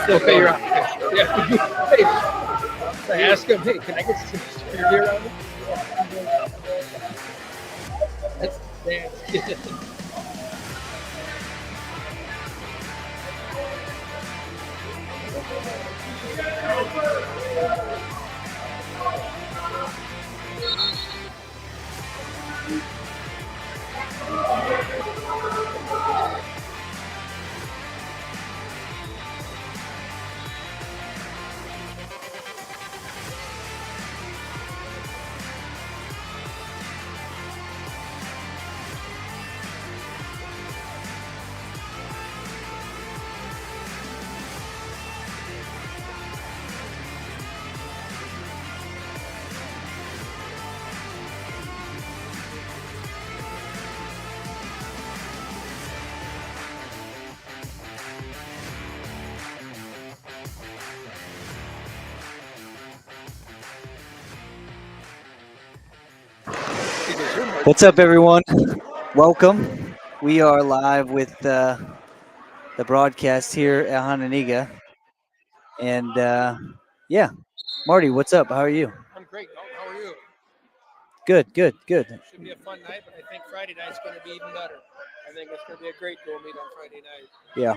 Okay, you're on. Yeah. Hey, I ask him, hey, can I get some security around me? That's dance. What's up, everyone? Welcome. We are live with the broadcast here at Hononegah. And yeah, Marty, what's up? How are you? I'm great. How are you? Good. Should be a fun night, but I think Friday night's going to be even better. I think it's going to be a great dual meet on Friday night. Yeah.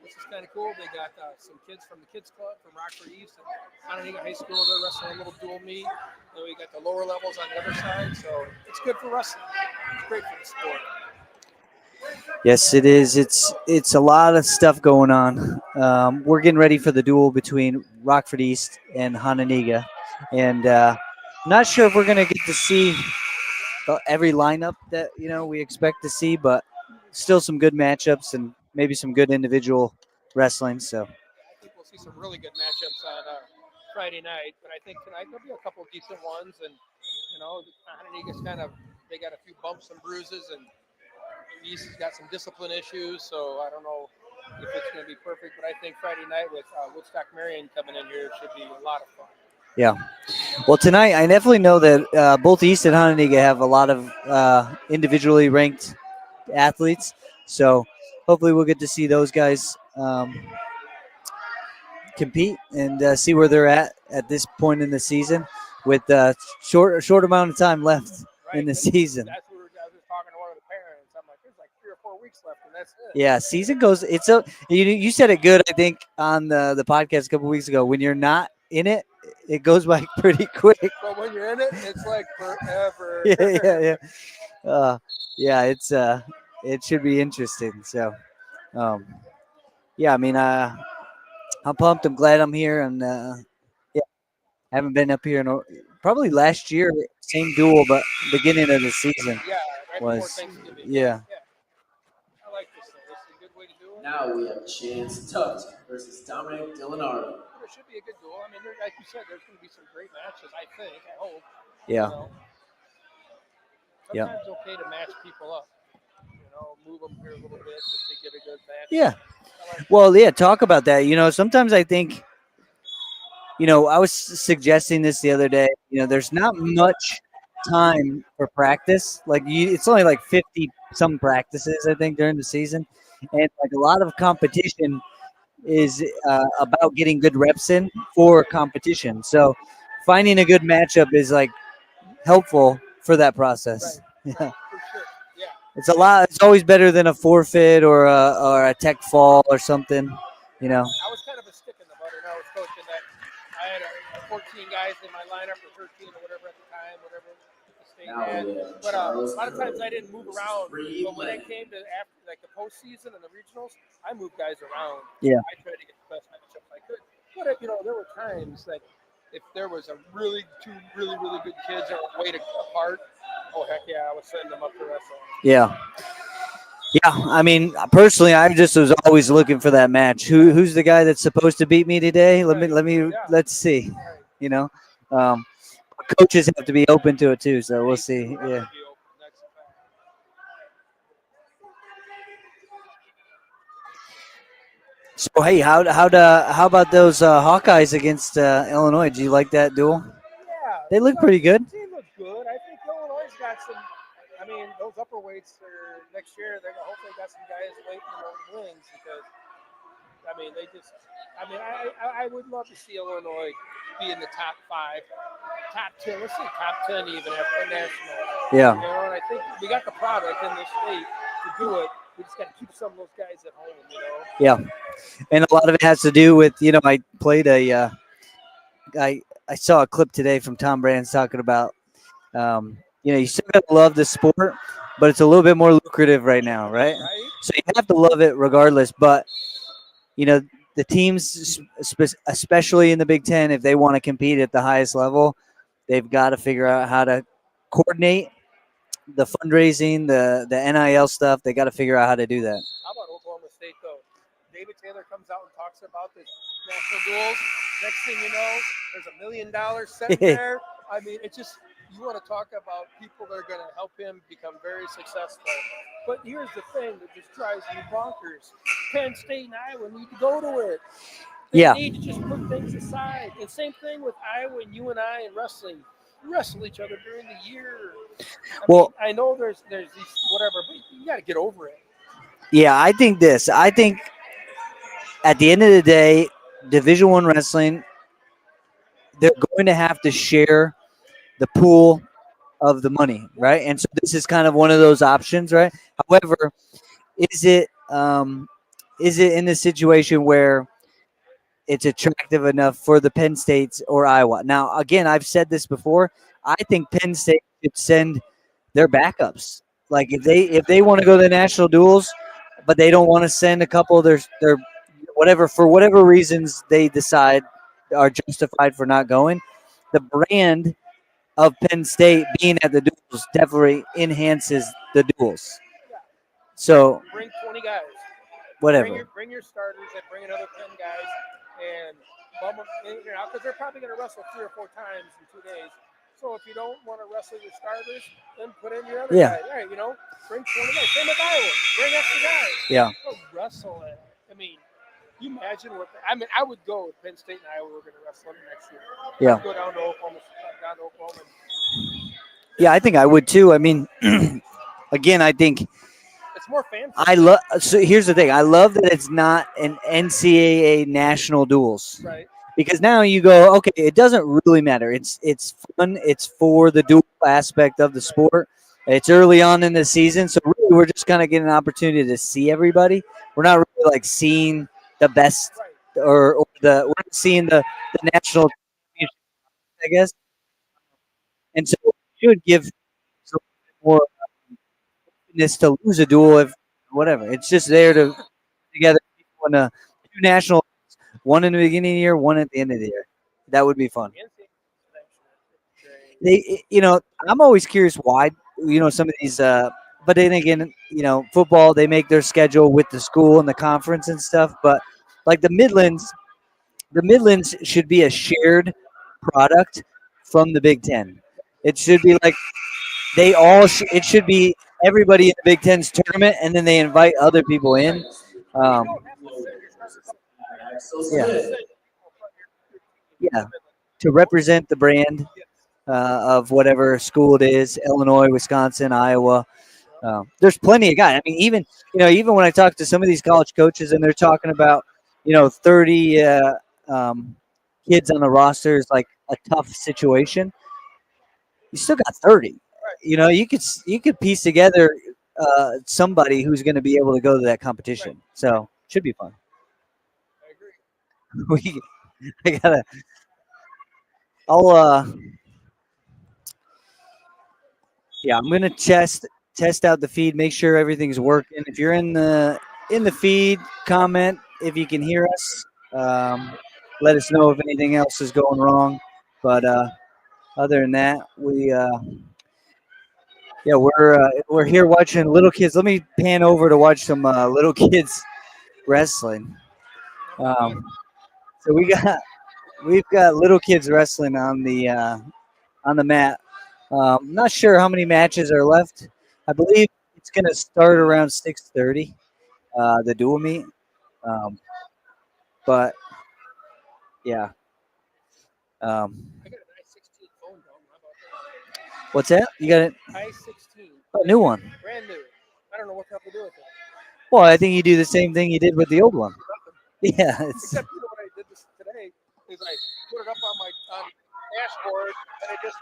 This is kind of cool. They got some kids from the kids club from Rockford East and Hononegah High School. They're wrestling a little dual meet. Then we got the lower levels on the other side, so it's good for wrestling. It's great for the sport. Yes, it is. It's a lot of stuff going on. We're getting ready for the duel between Rockford East and Hononegah, and not sure if we're gonna get to see every lineup that we expect to see, but still some good matchups and maybe some good individual wrestling. So I think we'll see some really good matchups on Friday night, but I think tonight there'll be a couple of decent ones. And Hononegah's they got a few bumps and bruises, and East has got some discipline issues, so I don't know if it's going to be perfect. But I think Friday night with Woodstock Marion coming in here should be a lot of fun. yeah. Well, tonight I definitely know that both East and Hononegah have a lot of individually ranked athletes. So hopefully we'll get to see those guys compete and see where they're at this point in the season with a short amount of time left in the season. That's what I was just talking to one of the parents. I'm like, there's like 3 or 4 weeks left, and that's it. Yeah, season goes. You said it good, I think, on the podcast a couple weeks ago. When you're not in it, it goes by pretty quick. But when you're in it, it's like forever. Yeah. It should be interesting. So, yeah. I mean, I'm pumped. I'm glad I'm here, and yeah, I haven't been up here in probably last year. Same duel, but beginning of the season. Yeah, right was before Thanksgiving. Yeah. I like this thing. This is a good way to do it. Now we have Chance Tutt versus Dominic Dillinari. It should be a good duel. I mean, like you said, there's going to be some great matches. I think. I hope. Yeah. Sometimes it's okay to match people up. Move them here a little bit just to get a good match. Yeah. Well, yeah. Talk about that. Sometimes I think. I was suggesting this the other day. There's not much time for practice. It's only like 50 some practices, I think, during the season, and like a lot of competition is about getting good reps in for competition. So finding a good matchup is like helpful for that process. Right. Yeah. For sure. Yeah. It's a lot. It's always better than a forfeit or a tech fall or something. I was kind of a stick in the mud when I was coaching that. I had 14 guys in my lineup or 13 or whatever at the time, whatever the state had. But a lot of times I didn't move around. But when it came to after like the postseason and the regionals, I moved guys around. Yeah. I tried to get the best matchups I could. But there were times that if there was two really good kids that were way apart, oh heck yeah, I would send them up to wrestle. Yeah. Yeah, I mean, personally, I just was always looking for that match. Who's the guy that's supposed to beat me today? Right. Yeah. Let's see. Right. You know, um, coaches have to be open to it too, so we'll They see. do have Yeah. to be open. That's a fact. So hey, how about those Hawkeyes against Illinois? Do you like that duel? Yeah, They look pretty good. team looks good. I think Illinois got some. I mean, those upper weights are next year. They're gonna hopefully got some guys waiting in the wings because I mean they just. I mean, I would love to see Illinois be in the top five, top 10. Let's say top 10 even after national. Yeah, You know, and I think we got the product in this state to do it. We just got to keep some of those guys at home. You know. yeah, and a lot of it has to do with I played I saw a clip today from Tom Brand's talking about you still gotta love the sport, but it's a little bit more lucrative right now, right? Right. So you have to love it regardless. But you know the teams, especially in the Big Ten, if they want to compete at the highest level, they've got to figure out how to coordinate the fundraising, the NIL stuff. They got to figure out how to do that. How about Oklahoma State though? David Taylor comes out and talks about this national duels. Next thing you know, there's $1 million sitting there. I mean, it's just you want to talk about people that are going to help him become very successful. But here's the thing that just drives me bonkers: Penn State and Iowa need to go to it. They Yeah. need to just put things aside. And same thing with Iowa and you and I in wrestling. We wrestle each other during the year. Well, I know there's these whatever, but you got to get over it. yeah, I think this. I think at the end of the day, Division One wrestling, they're going to have to share the pool of the money, right? And so this is kind of one of those options, right? However, is it in the situation where it's attractive enough for the Penn States or Iowa? Now, again, I've said this before. I think Penn State should send their backups. Like if they want to go to the national duels, but they don't want to send a couple of their whatever for whatever reasons they decide are justified for not going, the brand of Penn State being at the duels definitely enhances the duels. So Bring 20 guys. whatever. Bring your starters and bring another 10 guys and bum them in and out because they're probably going to wrestle 3 or 4 times in 2 days. So if you don't want to wrestle your starters, then put in your other Yeah. guys. All right, bring 20 guys. Same with Iowa. Bring extra guys. Yeah. Go wrestle it. I mean, you imagine I would go if Penn State and Iowa were going to wrestle them next year. Yeah. I'd go down to Oklahoma. Yeah, I think I would too. I mean, again, I think It's more fan. I love. So here's the thing: I love that it's not an NCAA national duels. Right. Because now you go, okay, it doesn't really matter. It's fun. It's for the dual aspect of the sport. It's early on in the season, so really we're just kind of getting an opportunity to see everybody. We're not really like seeing the best or we're not seeing the national championship, I guess. And so it should give more openness to lose a duel if whatever. It's just there to together people in a two national, one in the beginning of the year, one at the end of the year. That would be fun. I'm always curious why, some of these, but then again, football, they make their schedule with the school and the conference and stuff. But like the Midlands should be a shared product from the Big Ten. It should be like it should be everybody in the Big Ten's tournament, and then they invite other people in. Yeah. Yeah. To represent the brand of whatever school it is, Illinois, Wisconsin, Iowa. There's plenty of guys. I mean, even when I talk to some of these college coaches and they're talking about, 30 kids on the roster is like a tough situation. You still got 30. You could piece together somebody who's going to be able to go to that competition. So should be fun. I agree. I gotta. I'll. Yeah, I'm gonna test out the feed, make sure everything's working. If you're in the feed, comment if you can hear us. Let us know if anything else is going wrong. But other than that, Yeah, we're here watching little kids. Let me pan over to watch some little kids wrestling. So we've got little kids wrestling on the mat. Not sure how many matches are left. I believe it's going to start around 6:30. The dual meet. Um, but yeah. I got an i16 phone, though. How about that? What's that? You got i16. a new one? Brand new. I don't know what the hell to do with it. Well, I think you do the same thing you did with the old one. Nothing. Yeah, it's Except, you know what I did this today is I put it up on my dashboard and it just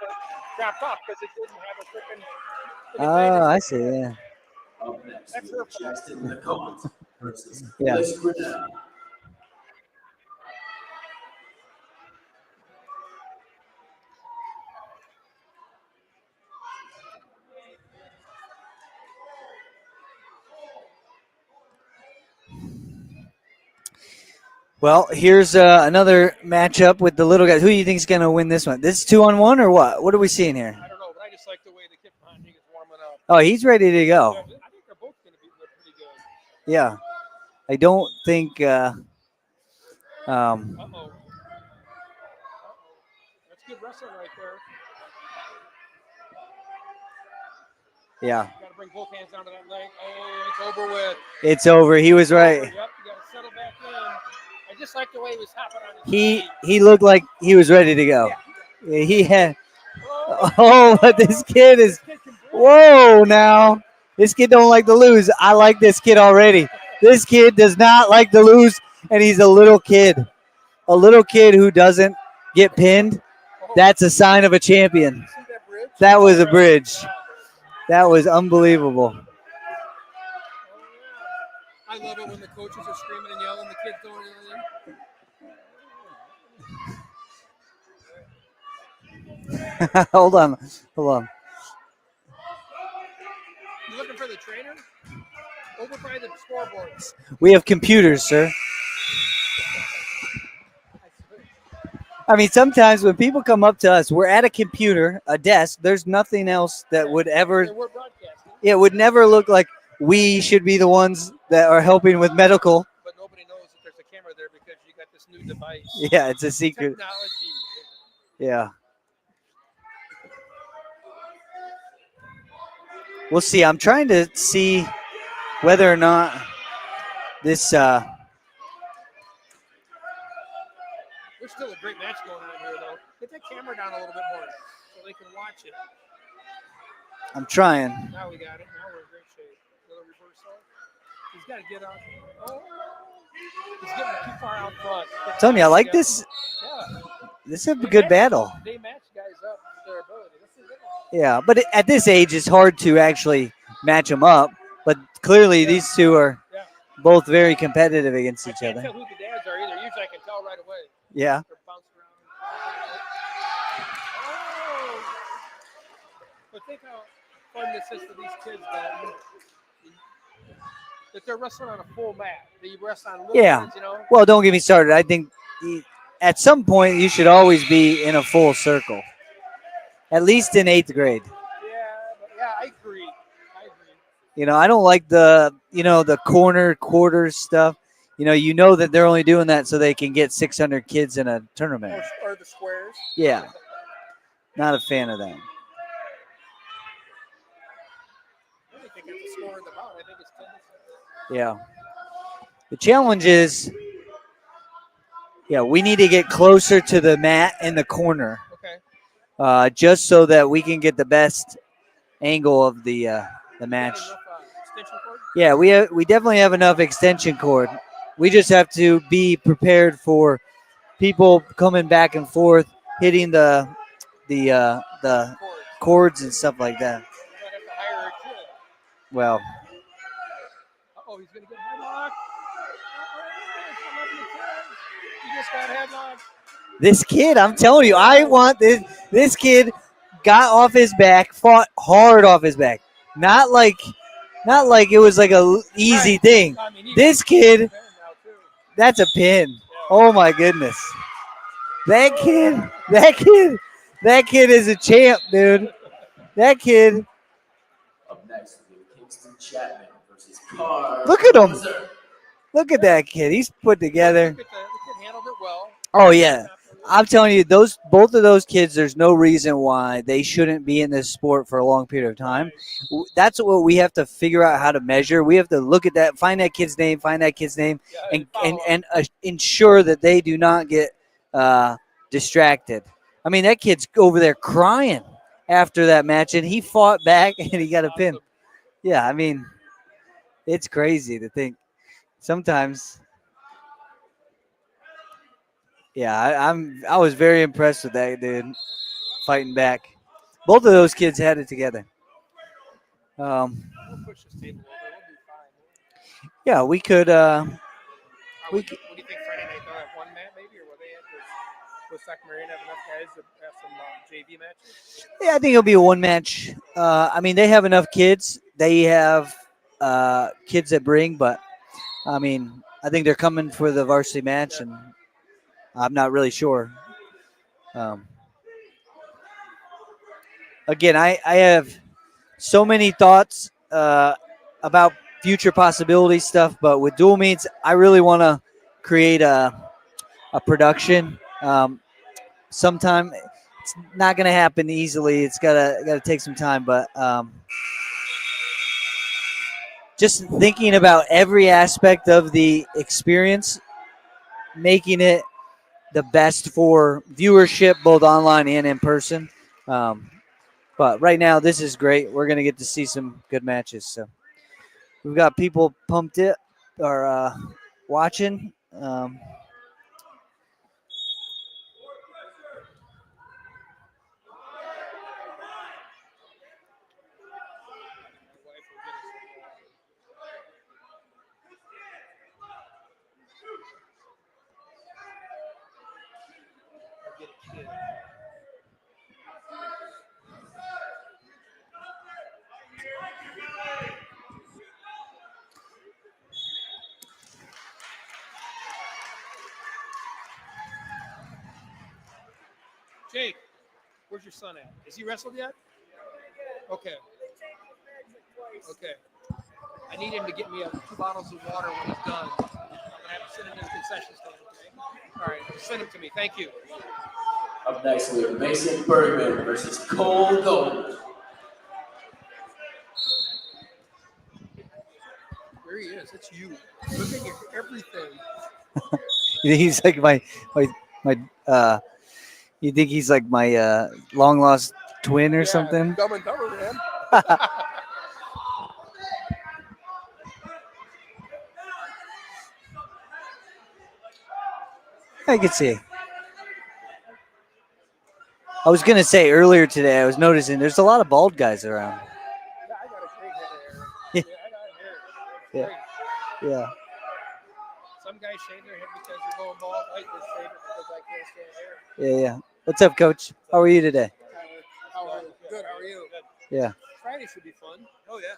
dropped off because it didn't have a freaking. I see. Yeah, Up next, That's we her have fault. Jackson LeComte versus Yeah. Bliss Grinnell. Well, here's another matchup with the little guys. Who do you think is going to win this one? This is 2-on-1 or what? What are we seeing here? I don't know, but I just like the way the kid behind me is warming up. Oh, he's ready to go. I think they're both going to be pretty good. Yeah, I don't think. Uh-oh. That's good wrestling right there. Yeah, Got to bring both hands down to that leg. Oh, it's over with. it's over. He was right. Yep, you got to settle back in. I just like the way he was hopping on his feet. He looked like he was ready to go. Yeah. He had. Oh, Oh, but this kid is. this kid can break. Whoa! Now this kid don't like to lose. I like this kid already. This kid does not like to lose, and he's a little kid. A little kid who doesn't get pinned. That's a sign of a champion. See that bridge? That was a bridge. That was unbelievable. I love it when the coaches are screaming and yelling, the kids throwing everything. Hold on. You looking for the trainer? Over by the scoreboard. We have computers, sir. I mean, sometimes when people come up to us, we're at a computer, a desk. There's nothing else that would ever. We're broadcasting. It would never look like we should be the ones that are helping with medical. But nobody knows that there's a camera there because you got this new device. Yeah, it's a secret. Technology. Yeah. We'll see. I'm trying to see whether or not this. There's still a great match going on here, though. Get that camera down a little bit more so they can watch it. I'm trying. Now we got it. Now we're in great shape. Little reversal. He's got to get out. Oh, he's getting too far out front. I'm telling you, I like this. Yeah. This is a good battle. They match guys up to their ability. This is it. Yeah, but at this age, it's hard to actually match them up. But clearly, these two are both very competitive against each I can't other. tell who the dads are either. Usually I can tell right away. Yeah. They're bouncing around. Oh. But think how fun this is for these kids, though. That they're wrestling on a full mat. That you wrestle on little Yeah. kids, you know? Well, don't get me started. I think at some point you should always be in a full circle, at least in 8th grade. Yeah, I agree. You know, I don't like the quarters stuff. You know that they're only doing that so they can get 600 kids in a tournament. Or the squares. Yeah. Not a fan of that. I don't think it's a score in the bout. I think it's 10. Yeah. The challenge is, we need to get closer to the mat in the corner. Okay. Just so that we can get the best angle of the match. Extension cord? Yeah, we definitely have enough extension cord. We just have to be prepared for people coming back and forth, hitting the cords and stuff like that. You might have to hire a kid. Well, Uh-oh, he's going to get headlocked. He just got headlocked. this kid, I'm telling you, I want this kid got off his back, fought hard off his back. Not like it was like a easy thing. I mean, This kid, that's a pin. Oh my goodness. That kid is a champ, dude. That kid, Par Look at on him. the serve. Look at that kid. He's put together. The kid handled it well. Oh yeah. I'm telling you, both of those kids, there's no reason why they shouldn't be in this sport for a long period of time. That's what we have to figure out how to measure. We have to look at that, find that kid's name, and ensure that they do not get distracted. I mean, that kid's over there crying after that match, and he fought back and he got a pin. Yeah, I mean, it's crazy to think. Sometimes, yeah, I was very impressed with that dude fighting back. Both of those kids had it together. We'll push this table over. We'll be fine. Yeah, we could. What do you think Friday night? They'll have one mat maybe, or will they have? Will Sac Marine have enough guys to have some JV matches? Yeah, I think it'll be a one match. I mean, they have enough kids. They have kids that bring, but I mean, I think they're coming for the varsity match, and I'm not really sure. Um, again, I have so many thoughts about future possibility stuff, but with dual meets, I really want to create a production. Sometime it's not going to happen easily. It's gotta take some time, but just thinking about every aspect of the experience, making it the best for viewership, both online and in person. Um, but right now, this is great. We're going to get to see some good matches. So we've got people pumped it or watching. Jake, where's your son at? Is he wrestled yet? Okay. Okay. I need him to get me 2 bottles of water when he's done. I'm gonna have to send him to the concession stand. Okay. All right. Send him to me. Thank you. Up next, we have Mason Bergman versus Cole Gold. There he is. It's you. Look at your everything. He's like my. You think he's like my long lost twin or something? Dumb and Dumber, man. I could see. I was gonna say earlier today, I was noticing there's a lot of bald guys around. Yeah, I got a great head of hair. Yeah, I got hair. Yeah. Yeah. Some guys shave their head because they're going bald. I just shave it because I can't stand hair. Yeah. What's up, Coach? How are you today? How are you? Good. How are you? Yeah. Friday should be fun. Oh yeah.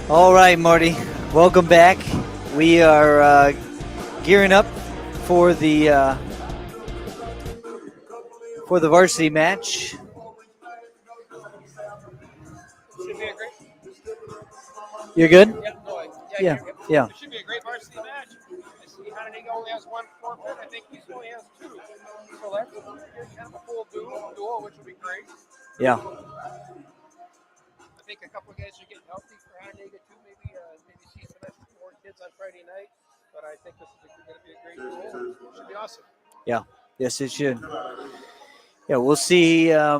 All right, Marty. Welcome back. We are gearing up for the varsity match. Should be a great. You're good? Yeah, no, Yeah, here. yeah. It should be a great varsity match. I see Hononegah only has one forfeit. I think East only has two. So that's kind of a full duel, which will be great. Yeah. I think a couple of guys are getting healthy for Hononegah too. Maybe see some more kids on Friday night. But I think this is going to be a great duel. It should be awesome. Yeah. Yes, it should. Yeah, we'll see. I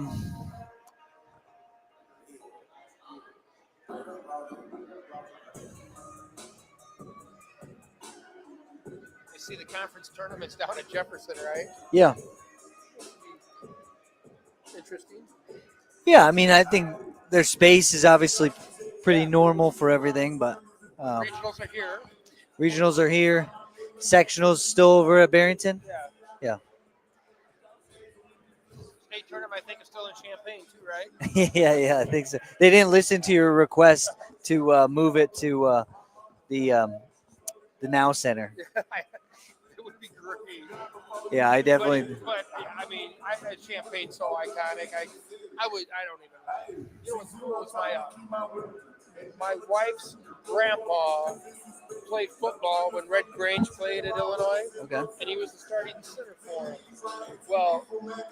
see the conference tournaments down at Jefferson, right? Yeah. Interesting. Yeah, I mean, I think their space is obviously pretty normal for everything, but Regionals are here. regionals are here. Sectionals still over at Barrington. Yeah. Yeah. State tournament, I think, is still in Champaign too, right? yeah, I think so. They didn't listen to your request to move it to the Now Center. It would be great. Yeah, I definitely. But I mean, Champagne's so iconic. I don't even. You know what's cool is my wife's grandpa played football when Red Grange played at Illinois. Okay. And he was the starting center for him. Well,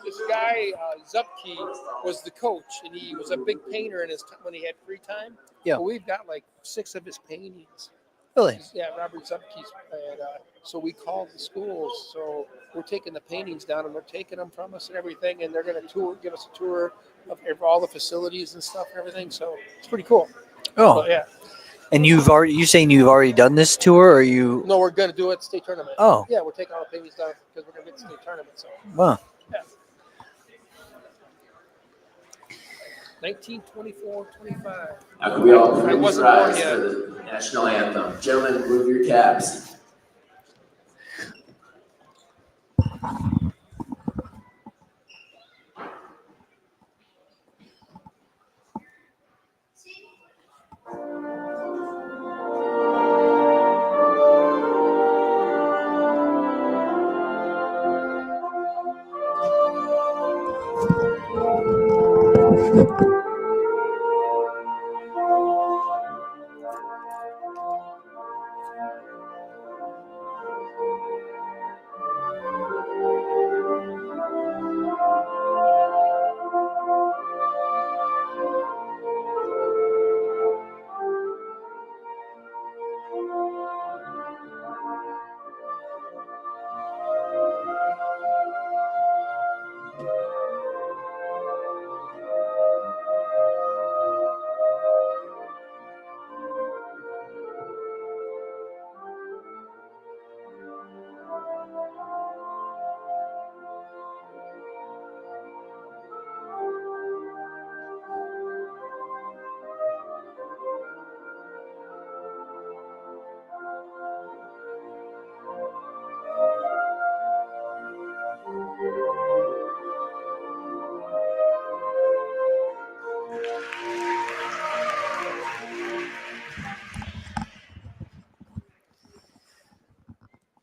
this guy Zupke was the coach, and he was a big painter in his when he had free time. Yeah. But we've got like 6 of his paintings. Really? Yeah, Robert Zupke's. So we called the schools. So we're taking the paintings down, and they're taking them from us and everything, and they're going to give us a tour of all the facilities and stuff and everything. So it's pretty cool. Oh. So, yeah. And you saying you've already done this tour, or you? No, we're going to do it at state tournament. Oh. Yeah, we're taking all the paintings down because we're going to get to state tournament. So. Wow. Yeah. 1924-25. Now can we all I please wasn't born rise yet. for the national anthem? Gentlemen, move your caps.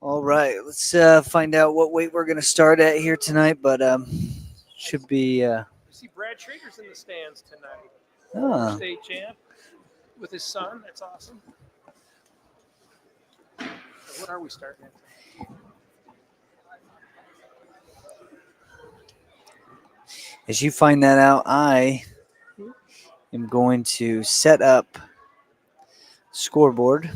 All right, let's find out what weight we're going to start at here tonight, but should be. I see Brad Schrader's in the stands tonight. Ah. State champ with his son. That's awesome. So what are we starting at? As you find that out, I am going to set up scoreboard.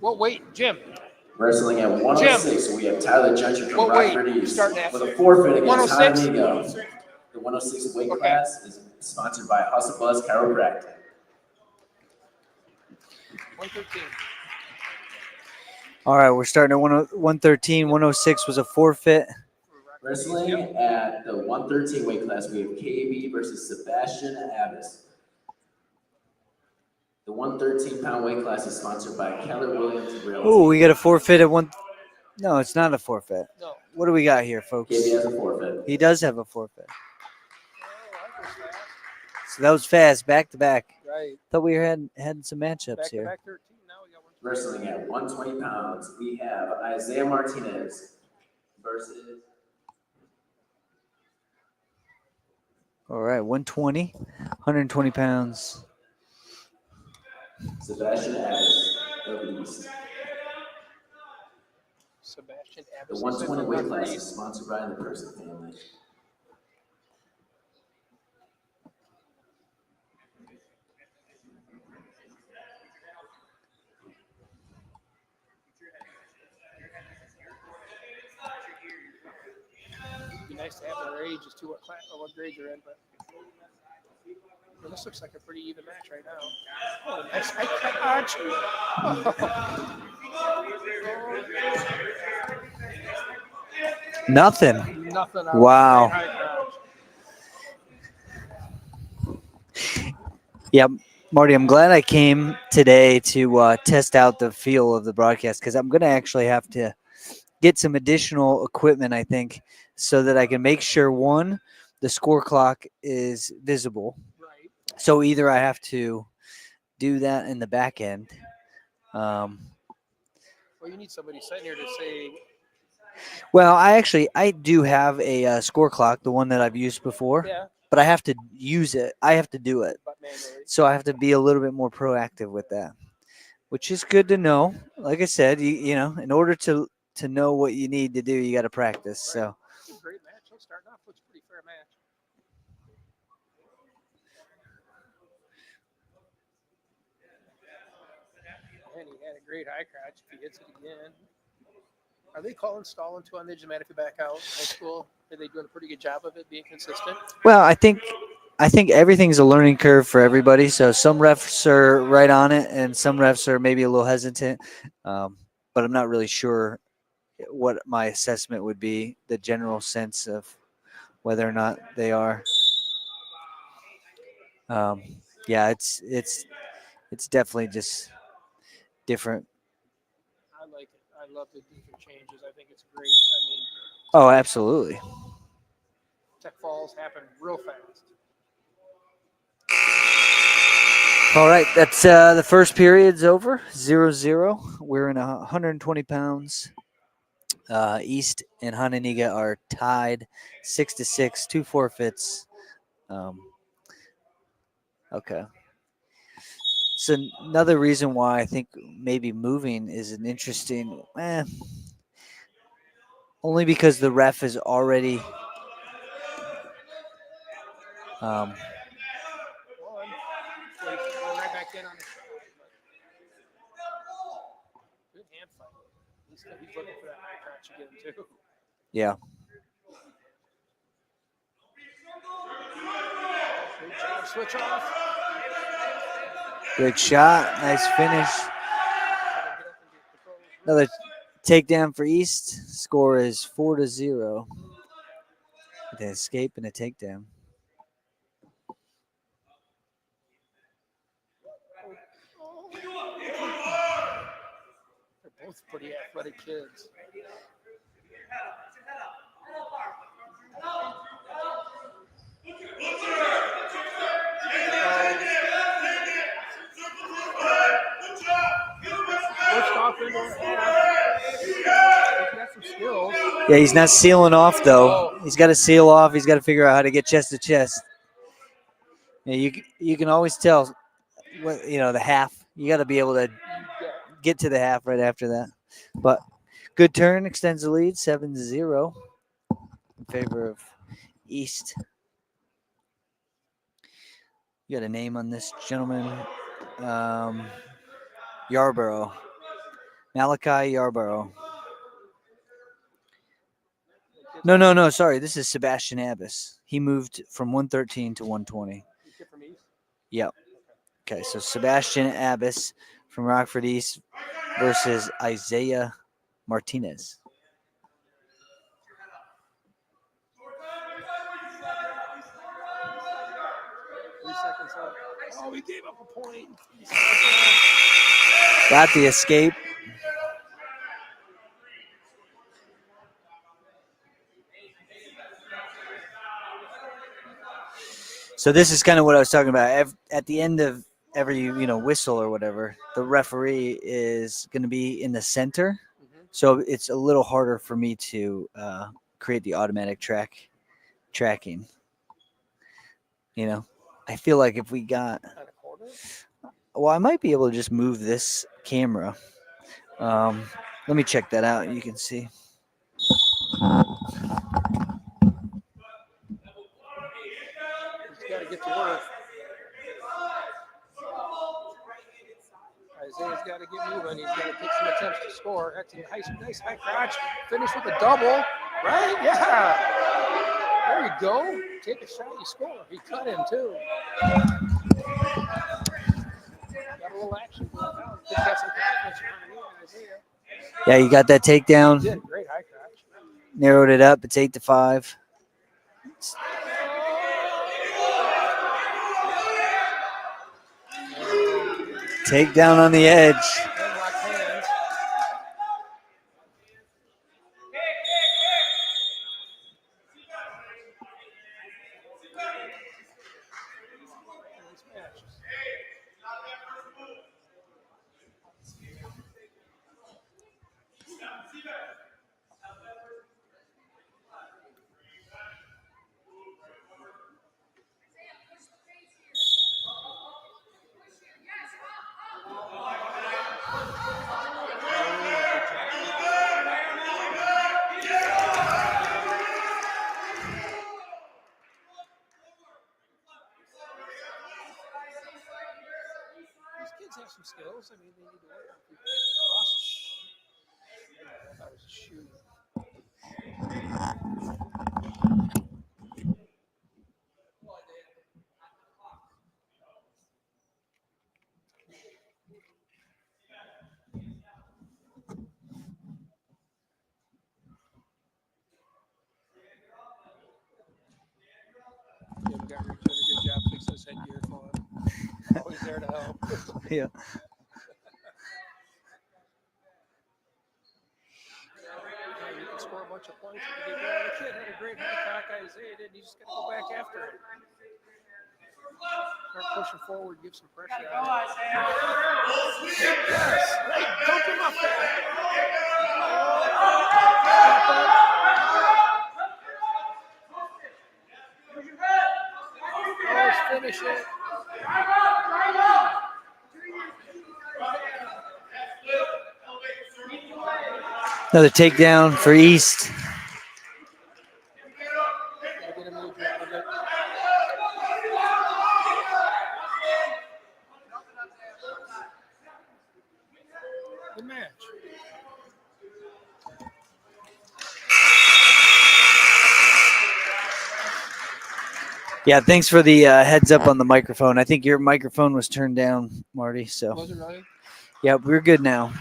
Well, wait, Jim. Wrestling at 106, so we have Tyler Gentry from What weight? Rockford East Starting at with a forfeit against 106? Hononegah. The 106 weight Okay. class is sponsored by Hustle Buzz Chiropractic. 113. All right, we're starting at 113. 106 was a forfeit. Wrestling at the 113 weight class, we have KB versus Sebastian Abbas. The 113-pound weight class is sponsored by Keller Williams Realty. Oh, we got a forfeit at one. No, it's not a forfeit. No. What do we got here, folks? KB has a forfeit. He does have a forfeit. So that was fast, back to back. Right. Thought we had some matchups Back to here. back 13. Now we got one. Wrestling at 120 pounds, we have Isaiah Martinez versus All right, 120, 120 pounds. Sebastian Abbas of the East. Sebastian The Abbas. 120 weight class is sponsored by the Person family. It'd be nice to have their age as to what class or what grade you're in, but well, this looks like a pretty even match right now. Oh, nice high catch. Nothing. Nothing. Wow. High catch. Yep. Marty, I'm glad I came today to test out the feel of the broadcast because I'm going to actually have to get some additional equipment, I think, so that I can make sure, one, the score clock is visible. Right. So either I have to do that in the back end. Well, you need somebody sitting here to say. Well, I do have a score clock, the one that I've used before, Yeah. but I have to use it. I have to do it. But manually. So I have to be a little bit more proactive with that, which is good to know. Like I said, you know, in order to know what you need to do, you got to practice. Right. So It's a great match. So starting off looks pretty fair match. And he had a great high crotch. If he hits it again. Are they calling stalling too on the automatically back out? High school? Are they doing a pretty good job of it being consistent? well, I think everything's a learning curve for everybody. So some refs are right on it, and some refs are maybe a little hesitant. But I'm not really sure what my assessment would be. The general sense of whether or not they are. Yeah, it's definitely just different. I like it. I love the different changes. I think it's great. I mean, Oh, absolutely. tech falls happen real fast. All right, that's the first period's over. 0-0. We're in 120 pounds. East and Hononegah are tied 6-6, 2 forfeits. Okay. So another reason why I think maybe moving is an interesting, only because the ref is already. One. Going right back in on the shot. Good hand fight. He's looking for that high crotch again, too. Yeah. Good job. Switch off. Good shot. Nice finish. Another takedown for East. Score is 4-0. With an escape and a takedown. They're both pretty athletic kids. Pushed off into a half. He's got some skills. Yeah, he's not sealing off though. Oh. He's got to seal off. He's got to figure out how to get chest to chest. Yeah, you can always tell, the half. You got to be able to get to the half right after that. But good turn, extends the lead, 7-0 in favor of East. You got a name on this gentleman, Yarborough, Malachi Yarborough. No. Sorry, this is Sebastian Abbas. He moved from 113 to 120. Kid from East? Yep. Okay, so Sebastian Abbas from Rockford East versus Isaiah Martinez. Oh, we gave up a point. Got the escape. So this is kind of what I was talking about. At the end of every whistle or whatever, the referee is going to be in the center. So it's a little harder for me to create the automatic tracking. I feel like if we got, well, I might be able to just move this camera. Let me check that out. You can see. He's got to get to work. Isaiah's got to get moving. He's got to take some attempts to score. That's a nice high crotch. Finish with a double. Right? Yeah. There you go. Take a shot, you score. He cut him, too. Got a little action going on. He's got some confidence in Isaiah. Yeah, you got that takedown. He did. Great high crotch. Narrowed it up. It's 8-5. Takedown on the edge. Have some skills. I mean, they need to work on people. That was a shoe. Jim got Rich did a good job fixing his headgear for him. Always there to help. Yeah. You can score a bunch of points if you get going. The kid had a great high cock. Isaiah did. You just got to go back after it. Start pushing forward, give some pressure on it. Yes. Hey, dump him up there. Let's finish it. Another takedown for East. Good match. Yeah, thanks for the heads up on the microphone. I think your microphone was turned down, Marty. So. Was it really? Yeah, we're good now.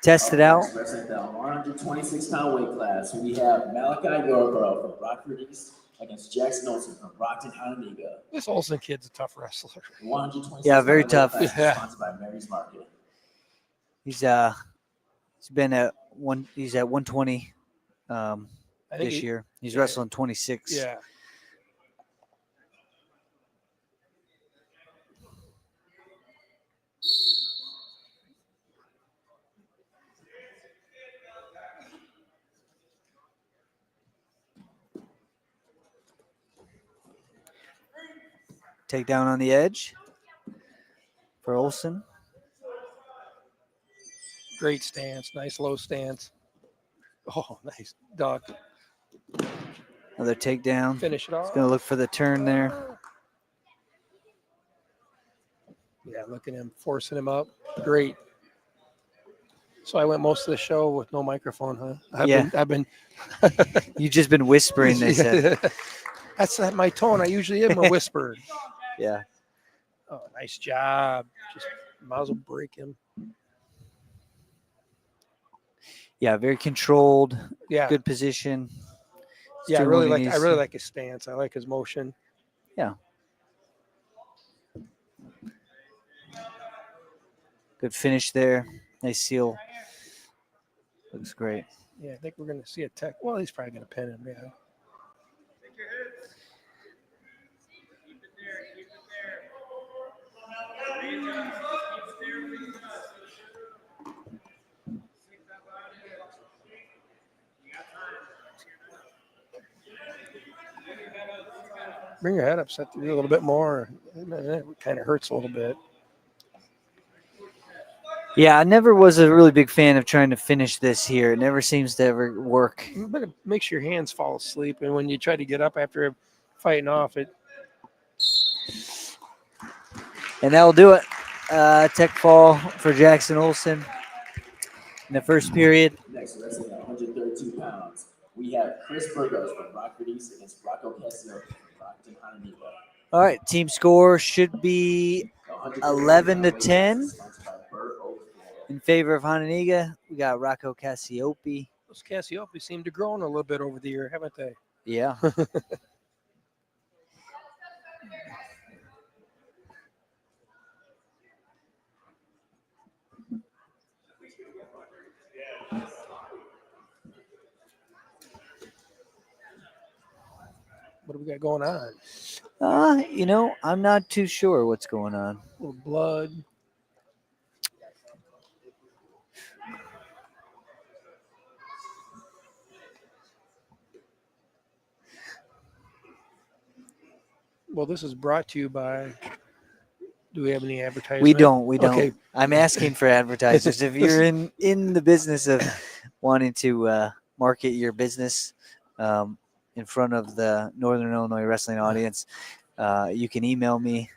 Test it out. Wrestling the 126-pound weight class, we have Malachi Yarborough from Rockford East against Jackson Olsen from Rockton, Hononegah. This Olsen kid's a tough wrestler. 126 very tough. Yeah. Sponsored by Mary's Market. He's been at he's at 120 this year. He's wrestling 26. Yeah. Take down on the edge for Olsen. Great stance. Nice low stance. Oh, nice duck. Another takedown. Finish it off. He's going to look for the turn there. Yeah, look at him forcing him up. Great. So I went most of the show with no microphone, huh? I've been. You've just been whispering, they said. That's not my tone. I usually am a whisper. Yeah. Oh, nice job. Just might as well break him. Yeah, very controlled. Yeah. Good position. Yeah, I really like his stance. I like his motion. Yeah. Good finish there. Nice seal. Looks great. Yeah, I think we're going to see a tech. Well, he's probably going to pin him. Yeah. Bring your head up, set the a little bit more. It kind of hurts a little bit. Yeah, I never was a really big fan of trying to finish this here. It never seems to ever work. But it makes your hands fall asleep, and when you try to get up after fighting off, it. And that'll do it. Tech fall for Jackson Olson in the first period. Next, wrestling at 132 pounds, we have Chris Burgos from Rockford East against Rocco Casio from Rockton, Hononegah. All right, team score should be 11-10 in favor of Hononegah. We got Rocco Cassiope. Those Cassiope seem to grow a little bit over the year, haven't they? Yeah. What do we got going on? I'm not too sure what's going on. A little blood. Well, this is brought to you by. Do we have any advertising? We don't. Okay. I'm asking for advertisers. If you're in the business of wanting to market your business in front of the Northern Illinois wrestling audience, you can email me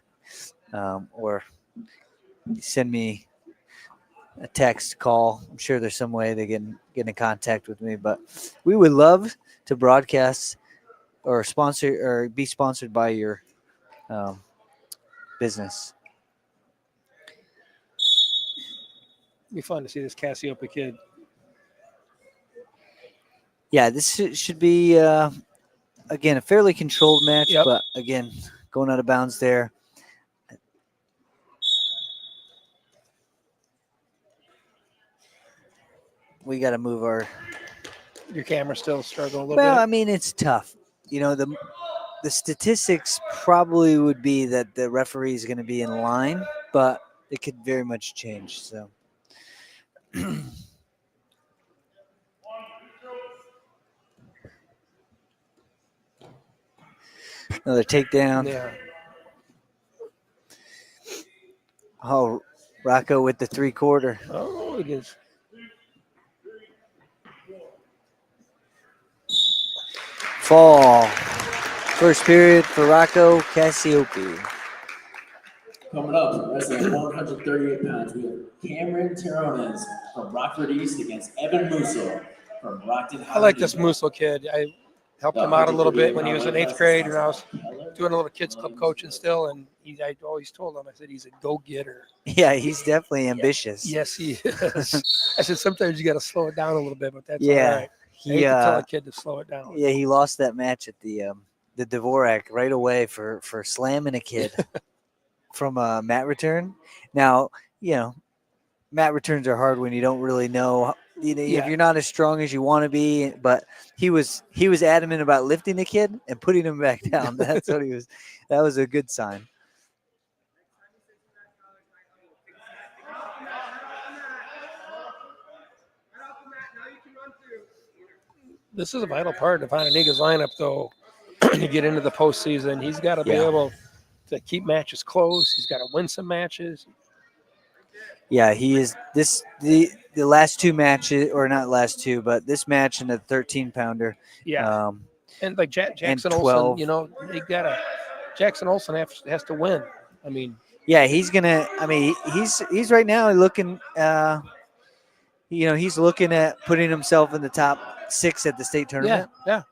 or send me a text, call. I'm sure there's some way they can get in contact with me. But we would love to broadcast or sponsor or be sponsored by your business. It'd be fun to see this Cassiope kid. Yeah, this should be again a fairly controlled match, Yep. but again going out of bounds there. We got to move our. Your camera's still struggling a little Well, bit. I mean it's tough. The statistics probably would be that the referee is going to be in line, but it could very much change. So. Another takedown. Yeah. Oh, Rocco with the 3/4. Oh, it is. Fall. First period for Rocco Cassiope. Coming up, wrestling at 138 pounds, we have Cameron Terronez from Rockford East against Evan Musso from Rockton. I like this Musso kid. I helped him out a little bit when he was in 8th grade, and I was doing a little kids club coaching still. And I always told him, I said, he's a go-getter. Yeah, he's definitely ambitious. Yes, he is. I said, sometimes you got to slow it down a little bit, but that's all right. I hate He to tell a kid to slow it down. yeah, he lost that match at the Dvorak right away for slamming a kid from a mat return. Now, mat returns are hard when you don't really know. If you're not as strong as you want to be, but he was adamant about lifting the kid and putting him back down. That's what he was. That was a good sign. This is a vital part of Hononegah's lineup, though, to get into the postseason. He's got to be able to keep matches close. He's got to win some matches. Yeah, he is. The last two matches, or not last two, but this match and the 13-pounder. Yeah. And like Jackson 12. Olson, Jackson Olson has to win. I mean. Yeah, he's gonna. I mean, he's right now looking. He's looking at putting himself in the top 6 at the state tournament. Yeah.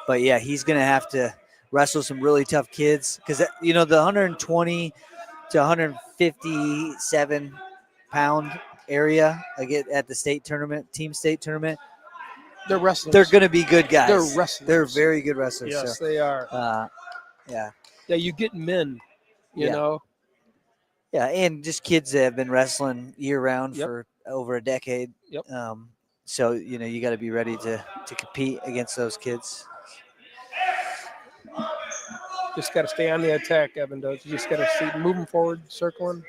But yeah, he's gonna have to wrestle some really tough kids because the 120 to 157 pound area at the state tournament, team state tournament. They're wrestlers. They're going to be good guys. They're wrestlers. They're very good wrestlers. Yes, they are. Yeah. Yeah, you get men, you know. Yeah, and just kids that have been wrestling year-round Yep. for over a decade. Yep. So, you got to be ready to compete against those kids. Just got to stay on the attack, Evan does. You just got to see moving forward, circling.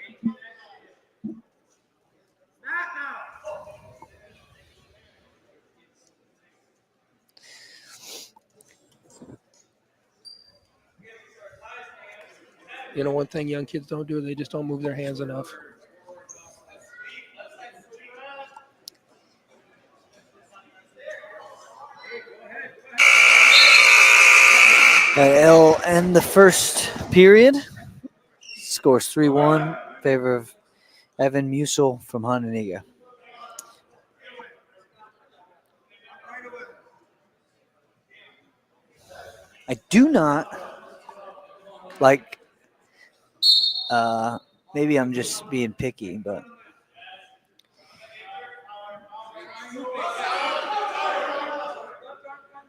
You know, one thing young kids don't do, they just don't move their hands enough. It'll end the first period. Scores 3-1 in favor of Evan Musil from Hononegah. I do not like, maybe I'm just being picky, but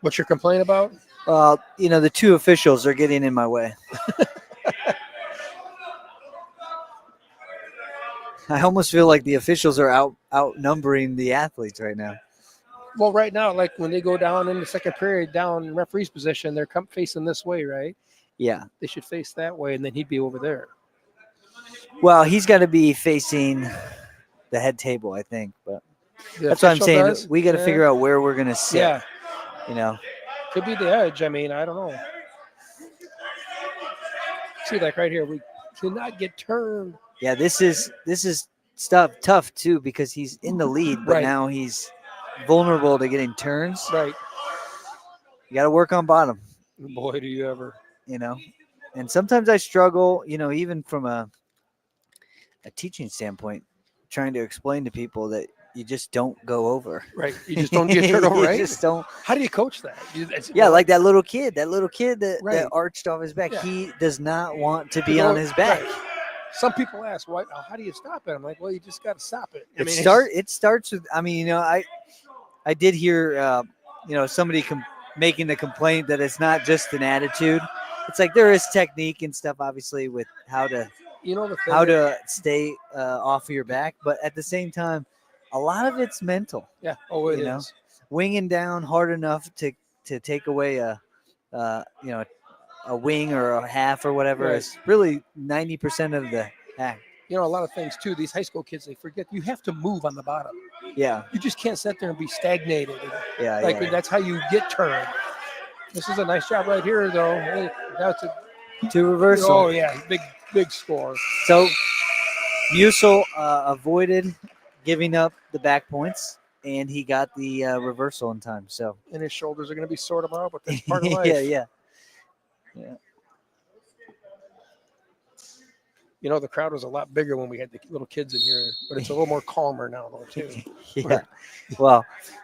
What's your complaint about? the two officials are getting in my way. I almost feel like the officials are outnumbering the athletes right now. Well, right now, like when they go down in the second period, down in referee's position, they're facing this way, right? Yeah. They should face that way, and then he'd be over there. Well, he's got to be facing the head table, I think. But that's what I'm saying. Does? We got to figure out where we're going to sit. Yeah. You know. Could be the edge. I mean, I don't know. See, like right here, we cannot get turned. Yeah, this is tough too because he's in the lead, but now he's vulnerable to getting turns. Right. You got to work on bottom. Boy, do you ever. You know, and sometimes I struggle, even from a teaching standpoint, trying to explain to people that you just don't go over. Right. You just don't get turned over, right? You just don't. How do you coach that? Like that little kid that arched off his back. Yeah. He does not want to be on his back. Right. Some people ask, "Why? How do you stop it?" I'm like, "Well, you just got to stop it." It starts with. I mean, I did hear, somebody making the complaint that it's not just an attitude. It's like there is technique and stuff, obviously, with how to stay off of your back, but at the same time, a lot of it's mental. Yeah. Oh, it is. Winging down hard enough to take away a wing or a half or whatever is really 90% of the act. A lot of things too. These high school kids, they forget you have to move on the bottom. Yeah. You just can't sit there and be stagnated. Yeah. That's how you get turned. This is a nice job right here, though. That's two reversal. Oh yeah, big score. So Musil avoided giving up the back points, and he got the reversal in time. So. And his shoulders are going to be sore tomorrow, but that's part of life. Yeah. The crowd was a lot bigger when we had the little kids in here, but it's a little more calmer now, though, too. Yeah. Well,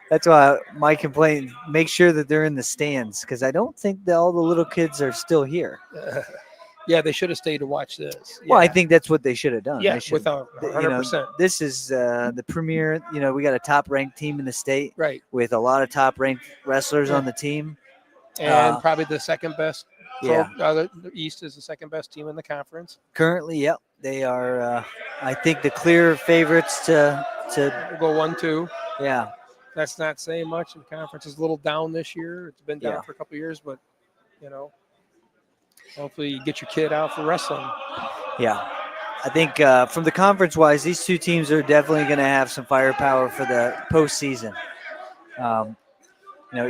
that's why my complaint, make sure that they're in the stands, because I don't think that all the little kids are still here. Yeah, they should have stayed to watch this. Well, I think that's what they should have done. Yeah, without 100%. This is the premier, we got a top-ranked team in the state. Right. With a lot of top-ranked wrestlers on the team. And probably the second best. Yeah. The East is the second best team in the conference. Currently, yep. They are, I think, the clear favorites to go 1-2. Yeah. That's not saying much. The conference is a little down this year. It's been down for a couple of years, but, hopefully you get your kid out for wrestling. Yeah. I think from the conference-wise, these two teams are definitely going to have some firepower for the postseason.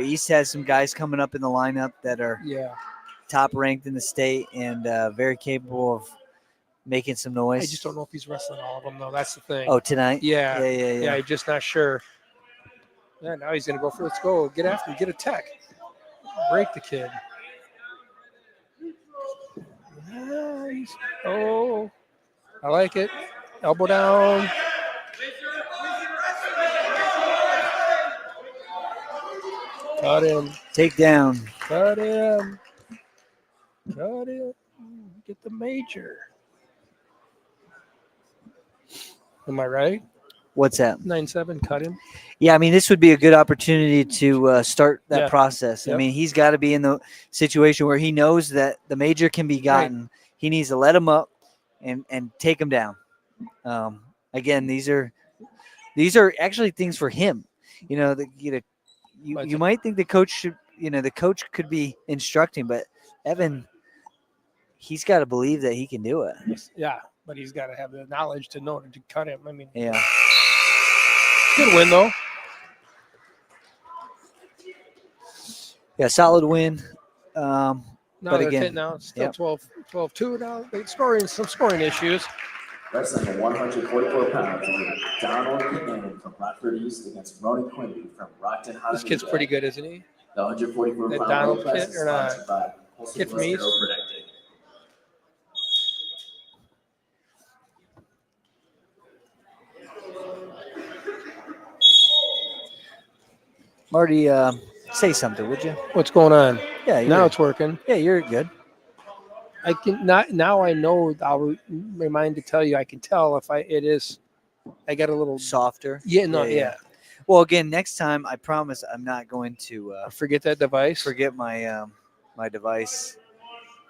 East has some guys coming up in the lineup that are top ranked in the state and very capable of making some noise. I just don't know if he's wrestling all of them, though. That's the thing. Oh, tonight? Yeah. Yeah, I'm just not sure. Yeah, now he's going to go for let's go. Get after him. Get a tech. Break the kid. Nice. Oh, I like it. Elbow down. Cut him. Take down. Cut him. Get the major. Am I right? What's that? 9-7, cut him. Yeah, I mean, this would be a good opportunity to start that process. Yep. I mean, he's got to be in the situation where he knows that the major can be gotten. Right. He needs to let him up and take him down. Again, these are actually things for him. You might think the coach should, the coach could be instructing, but Evan, he's got to believe that he can do it. Yeah, but he's got to have the knowledge to know to cut him. I mean, yeah. Good win, though. Yeah, solid win. No, But they're again, now it's still yep. 12-2 now. They're scoring some scoring issues. Wrestling at 144 pounds, we have Donald Cannon from Rockford East against Ronnie Quimby from Rockton, Hononegah. This kid's pretty good, isn't he? The 144 That pound Donald weight class kid, is or not? sponsored by Pulse Kid from East? Aeroprotecting. Marty, say something, would you? What's going on? Yeah, Now it's working. yeah, you're good. I can not now. I know. I'll remind to tell you. I can tell if it is. I got a little. Softer. Yeah. No. Yeah. Well, again, next time I promise I'm not going to Forget that device. forget my my device.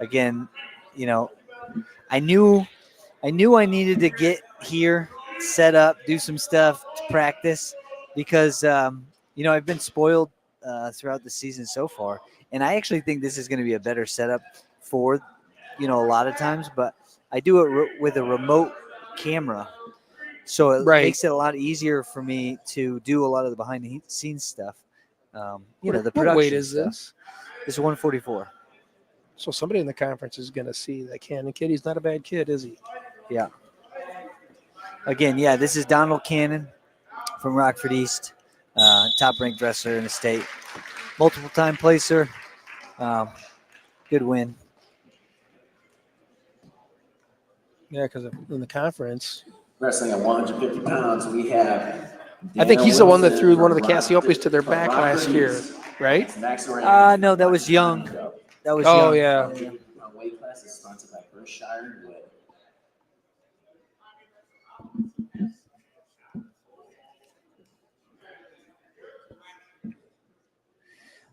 Again, you know, I knew I needed to get here, set up, do some stuff to practice because you know I've been spoiled throughout the season so far, and I actually think this is going to be a better setup for a lot of times. But I do it with a remote camera, so it Right. makes it a lot easier for me to do a lot of the behind the scenes stuff. The What production weight is stuff. this? This is 144. So somebody in the conference is going to see that Cannon kid. He's not a bad kid, is he? Yeah. Again, yeah, this is Donald Cannon from Rockford East, top-ranked wrestler in the state, multiple-time placer. Good win. Yeah, because in the conference. Wrestling at 150 pounds, we have. I think he's the one that threw one of the Rockford- Cassiopes to their from back Rockford last year, East. right? Max Oren No, that from was young. Hononegah. That was Oh, young. yeah. Weight class is sponsored by Berkshire Wood.